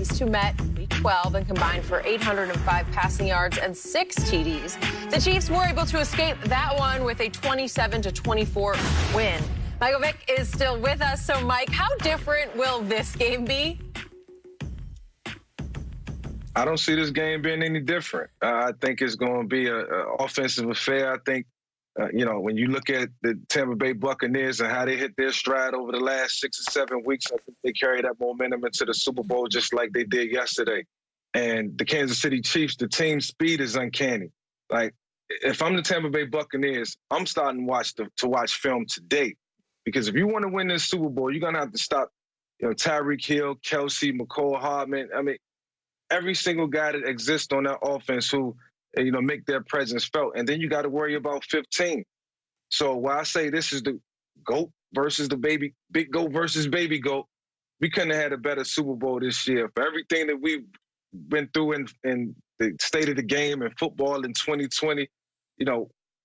These two met week 12 and combined for 805 passing yards and 6 TDs. The Chiefs were able to escape that one with a 27-24 win. Michael Vick is still with us. So, Mike, how different will this game be? I don't see this game being any different. I think it's going to be an offensive affair. I think, when you look at the Tampa Bay Buccaneers and how they hit their stride over the last 6 or 7 weeks, I think they carry that momentum into the Super Bowl just like they did yesterday. And the Kansas City Chiefs, the team speed is uncanny. Like, if I'm the Tampa Bay Buccaneers, I'm starting to watch film today. Because if you want to win this Super Bowl, you're going to have to stop, Tyreek Hill, Kelsey, McCall, Hardman. I mean, every single guy that exists on that offense who, make their presence felt. And then you got to worry about 15. So while I say this is the GOAT versus the big GOAT versus baby GOAT, we couldn't have had a better Super Bowl this year. For everything that we've been through in the state of the game and football in 2020,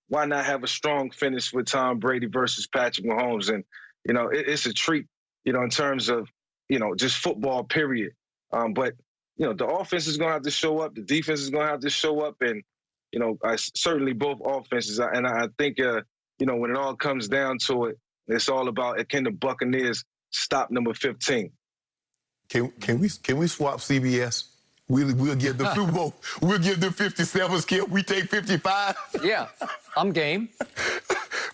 why not have a strong finish with Tom Brady versus Patrick Mahomes? And, it's a treat, in terms of, just football, period. But the offense is going to have to show up. The defense is going to have to show up. And, certainly both offenses. And I think, when it all comes down to it, it's all about, can the Buccaneers stop number 15? Can we swap CBS? We'll give the Super Bowl. We'll give them 57, Skip. We take 55. Yeah, I'm game.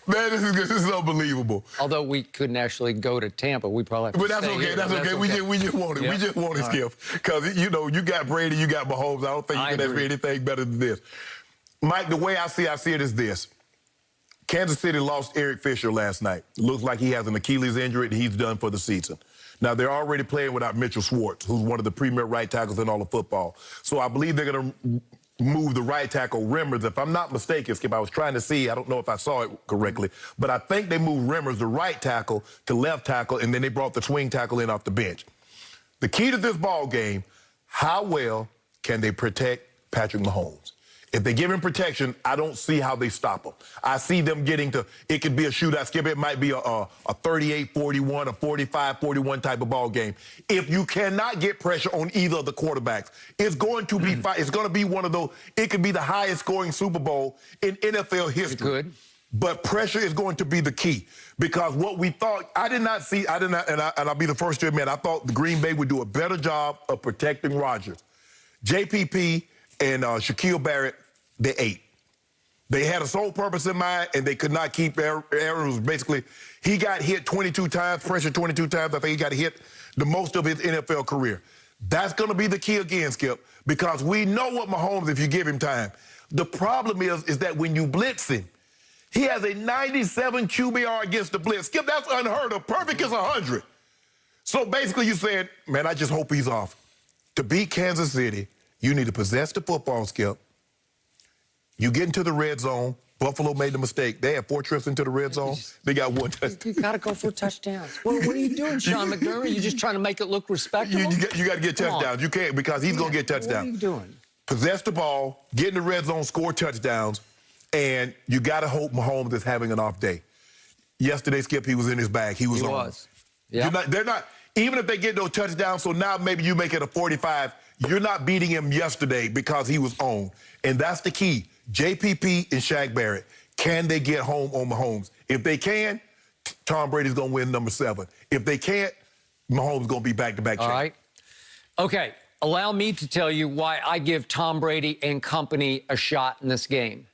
Man, this is unbelievable. Although we couldn't actually go to Tampa, we probably have to But that's stay okay. here. That's okay. We just want it. Yep. We just want it, Skip. Because, you got Brady, you got Mahomes. I don't think you can ask me anything better than this. Mike, the way I see it is this. Kansas City lost Eric Fisher last night. Looks like he has an Achilles injury and he's done for the season. Now, they're already playing without Mitchell Schwartz, who's one of the premier right tackles in all of football. So I believe they're going to move the right tackle, Remmers. If I'm not mistaken, Skip, I was trying to see, I don't know if I saw it correctly, but I think they moved Remmers, the right tackle, to left tackle, and then they brought the swing tackle in off the bench. The key to this ball game, how well can they protect Patrick Mahomes? If they give him protection, I don't see how they stop him. I see them getting to, it could be a shootout, Skip. It might be a 38-41, a 45-41 type of ball game. If you cannot get pressure on either of the quarterbacks, it's going to be it's going to be one of those, it could be the highest scoring Super Bowl in NFL history. It could. But pressure is going to be the key. Because what we thought, and I'll be the first to admit, I thought the Green Bay would do a better job of protecting Rodgers. JPP and Shaquille Barrett, they ate. They had a sole purpose in mind, and they could not keep Aaron. Basically, he got hit 22 times, pressure 22 times. I think he got hit the most of his NFL career. That's going to be the key again, Skip, because we know what Mahomes, if you give him time. The problem is that when you blitz him, he has a 97 QBR against the blitz. Skip, that's unheard of. Perfect is 100. So basically you said, man, I just hope he's off. To beat Kansas City, you need to possess the football, Skip. You get into the red zone. Buffalo made the mistake. They had 4 trips into the red zone. They got 1 touchdown. You got to go for touchdowns. What are you doing, Sean McDermott? You're just trying to make it look respectable? You got to get touchdowns. You can't, because he's going to get touchdowns. What are you doing? Possess the ball, get in the red zone, score touchdowns, and you got to hope Mahomes is having an off day. Yesterday, Skip, he was in his bag. He was on. Yeah. They're not, even if they get no touchdowns, so now maybe you make it a 45, you're not beating him yesterday because he was on. And that's the key. JPP and Shaq Barrett, can they get home on Mahomes? If they can, Tom Brady's going to win number 7. If they can't, Mahomes going to be back-to-back champ. All right. Okay, allow me to tell you why I give Tom Brady and company a shot in this game.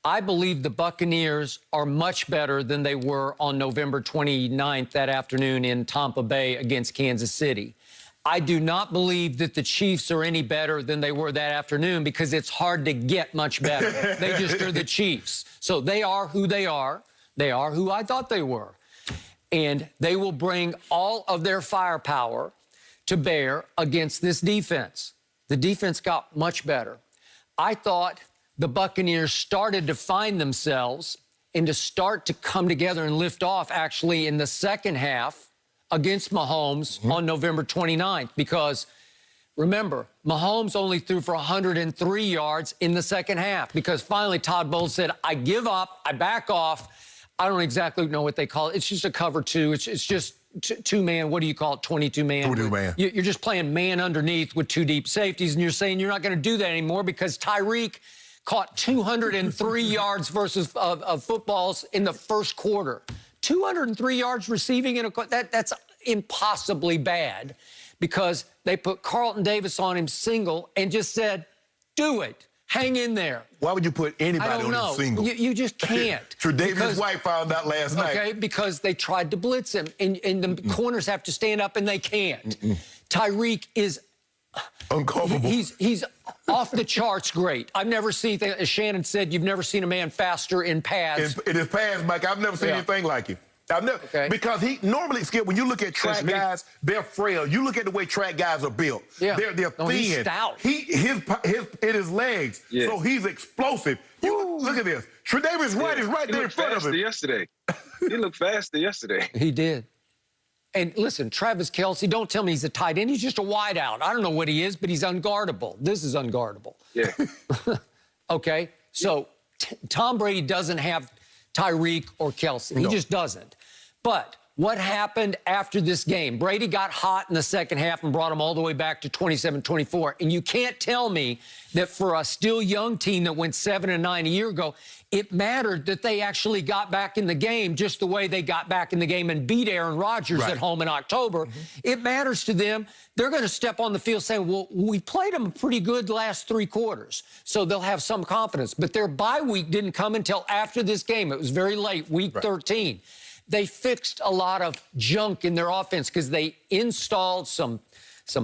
I believe the Buccaneers are much better than they were on November 29th that afternoon in Tampa Bay against Kansas City. I do not believe that the Chiefs are any better than they were that afternoon because it's hard to get much better. They just are the Chiefs. So they are who they are. They are who I thought they were. And they will bring all of their firepower to bear against this defense. The defense got much better. I thought the Buccaneers started to find themselves and to start to come together and lift off actually in the second half against Mahomes on November 29th, because remember, Mahomes only threw for 103 yards in the second half because finally Todd Bowles said, I give up, I back off. I don't exactly know what they call it. It's just a cover 2. It's just two-man, what do you call it, 22-man? 22-man. You're just playing man underneath with two deep safeties, and you're saying you're not going to do that anymore because Tyreek caught 203 yards versus of footballs in the first quarter. 203 yards receiving in a that's impossibly bad because they put Carlton Davis on him single and just said, do it. Hang in there. Why would you put anybody on him single? You just can't. Tre'Davious White found out last night. Okay, because they tried to blitz him, and the corners have to stand up, and they can't. Tyreek is uncomfortable. He's off the charts great. I've never seen, as Shannon said, you've never seen a man faster in pads. In his pads, Mike, I've never seen anything like him. I've never, because he normally, Skip, when you look at track guys, they're frail. You look at the way track guys are built. Yeah. They're thin. He's stout. It is legs, so he's explosive. Look at this. Tre'Davious White is right there in front of him. He looked faster yesterday. He did. And listen, Travis Kelce, don't tell me he's a tight end. He's just a wideout. I don't know what he is, but he's unguardable. This is unguardable. Yeah. Okay, so Tom Brady doesn't have Tyreek or Kelce. He just doesn't. But what happened after this game? Brady got hot in the second half and brought him all the way back to 27-24. And you can't tell me that for a still young team that went 7-9 a year ago, it mattered that they actually got back in the game just the way they got back in the game and beat Aaron Rodgers at home in October. It matters to them. They're going to step on the field saying, well, we played them pretty good last 3 quarters, so they'll have some confidence. But their bye week didn't come until after this game. It was very late, week 13. They fixed a lot of junk in their offense because they installed some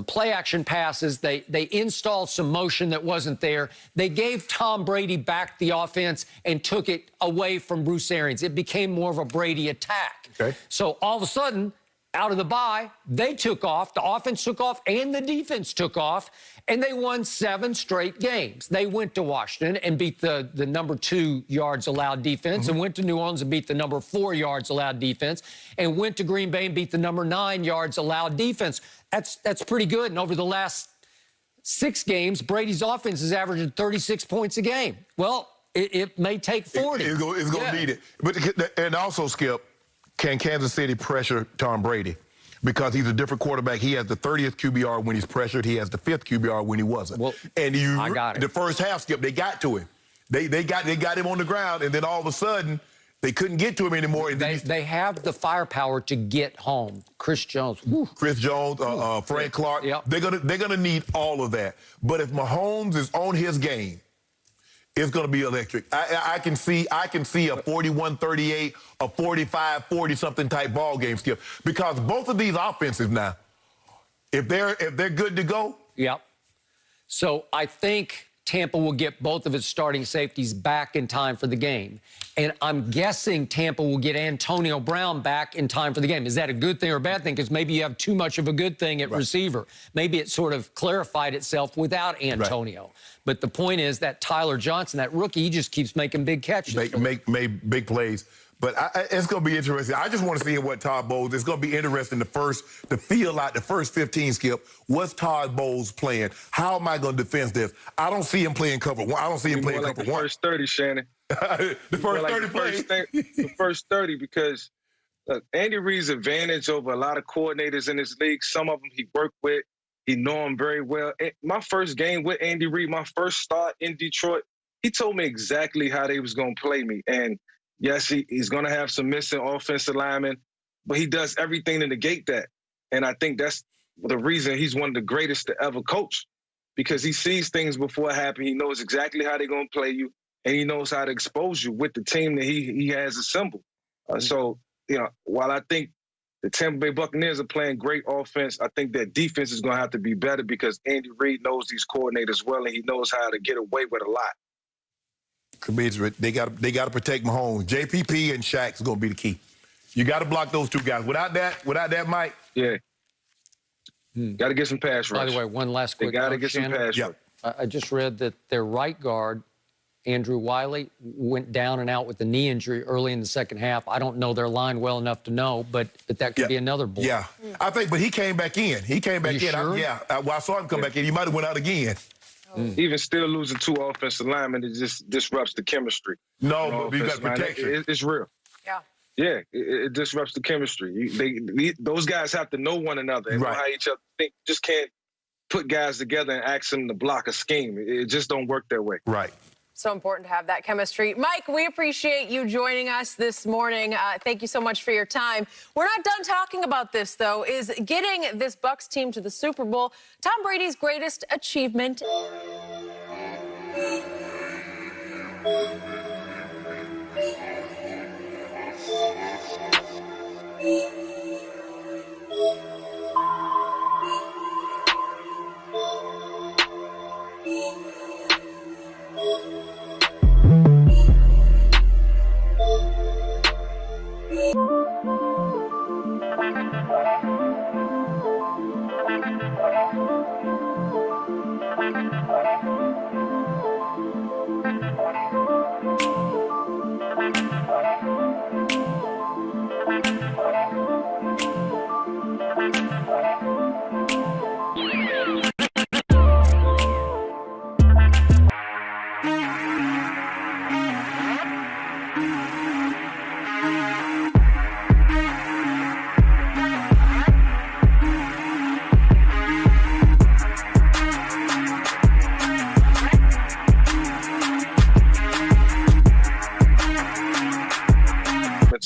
play-action passes. They installed some motion that wasn't there. They gave Tom Brady back the offense and took it away from Bruce Arians. It became more of a Brady attack. Okay. So all of a sudden, out of the bye, they took off, the offense took off, and the defense took off, and they won 7 straight games. They went to Washington and beat the number 2 yards allowed defense, and went to New Orleans and beat the number 4 yards allowed defense, and went to Green Bay and beat the number 9 yards allowed defense. That's pretty good. And over the last 6 games, Brady's offense is averaging 36 points a game. Well, it may take 40. It's going to need it. But, and also, Skip, can Kansas City pressure Tom Brady? Because he's a different quarterback. He has the 30th QBR when he's pressured. He has the 5th QBR when he wasn't. Well, and I got it. The first half, Skip, they got to him. They got him on the ground, and then all of a sudden, they couldn't get to him anymore. And they have the firepower to get home. Chris Jones. Chris Jones, Frank Clark. Yep. They're gonna need all of that. But if Mahomes is on his game, it's going to be electric. I can see a 41-38, a 45-40 something type ball game, Skip, because both of these offenses now, if they're good to go. Yep. So I think Tampa will get both of its starting safeties back in time for the game. And I'm guessing Tampa will get Antonio Brown back in time for the game. Is that a good thing or a bad thing? Because maybe you have too much of a good thing at receiver. Maybe it sort of clarified itself without Antonio. But the point is that Tyler Johnson, that rookie, he just keeps making big catches. Make big plays. But it's going to be interesting. I just want to see what Todd Bowles. It's going to be interesting to feel out the first 15, Skip. What's Todd Bowles playing? How am I going to defend this? I don't see him playing cover 1. I don't see him playing cover 1. The first 30, Shannon. The first 30 plays. The first 30, because Andy Reid's advantage over a lot of coordinators in this league. Some of them he worked with. He know him very well. My first game with Andy Reid, my first start in Detroit, he told me exactly how they was going to play me. And yes, he's going to have some missing offensive linemen, but he does everything to negate that. And I think that's the reason he's one of the greatest to ever coach, because he sees things before it happens. He knows exactly how they're going to play you, and he knows how to expose you with the team that he has assembled. So, while I think the Tampa Bay Buccaneers are playing great offense, I think their defense is going to have to be better because Andy Reid knows these coordinators well, and he knows how to get away with a lot. They got to protect Mahomes. JPP and Shaq's going to be the key. You got to block those 2 guys. Without that, Mike. Yeah. Got to get some pass rush. By the way, one last quick They got to get some pass rush. I just read that their right guard, Andrew Wiley, went down and out with a knee injury early in the second half. I don't know their line well enough to know, but that could be another blow. Yeah. I think, but he came back in. He came back in. Sure? I saw him come back in. He might have went out again. Even still losing 2 offensive linemen, it just disrupts the chemistry. No, but you got protection. It's real. Yeah. Yeah, it disrupts the chemistry. Those guys have to know one another and know how each other think. Just can't put guys together and ask them to block a scheme. It just don't work that way. Right. So important to have that chemistry. Mike, we appreciate you joining us this morning. Thank you so much for your time. We're not done talking about this, though. Is getting this Bucs team to the Super Bowl Tom Brady's greatest achievement?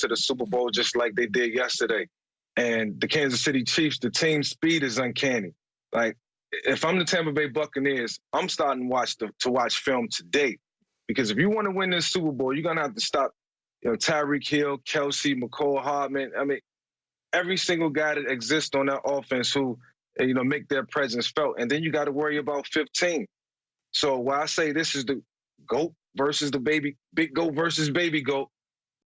To the Super Bowl just like they did yesterday. And the Kansas City Chiefs, the team speed is uncanny. Like, if I'm the Tampa Bay Buccaneers, I'm starting to watch film today. Because if you want to win this Super Bowl, you're going to have to stop, Tyreek Hill, Kelsey, McCall, Hardman. I mean, every single guy that exists on that offense who, make their presence felt. And then you got to worry about 15. So while I say this is the GOAT versus the big GOAT versus baby GOAT,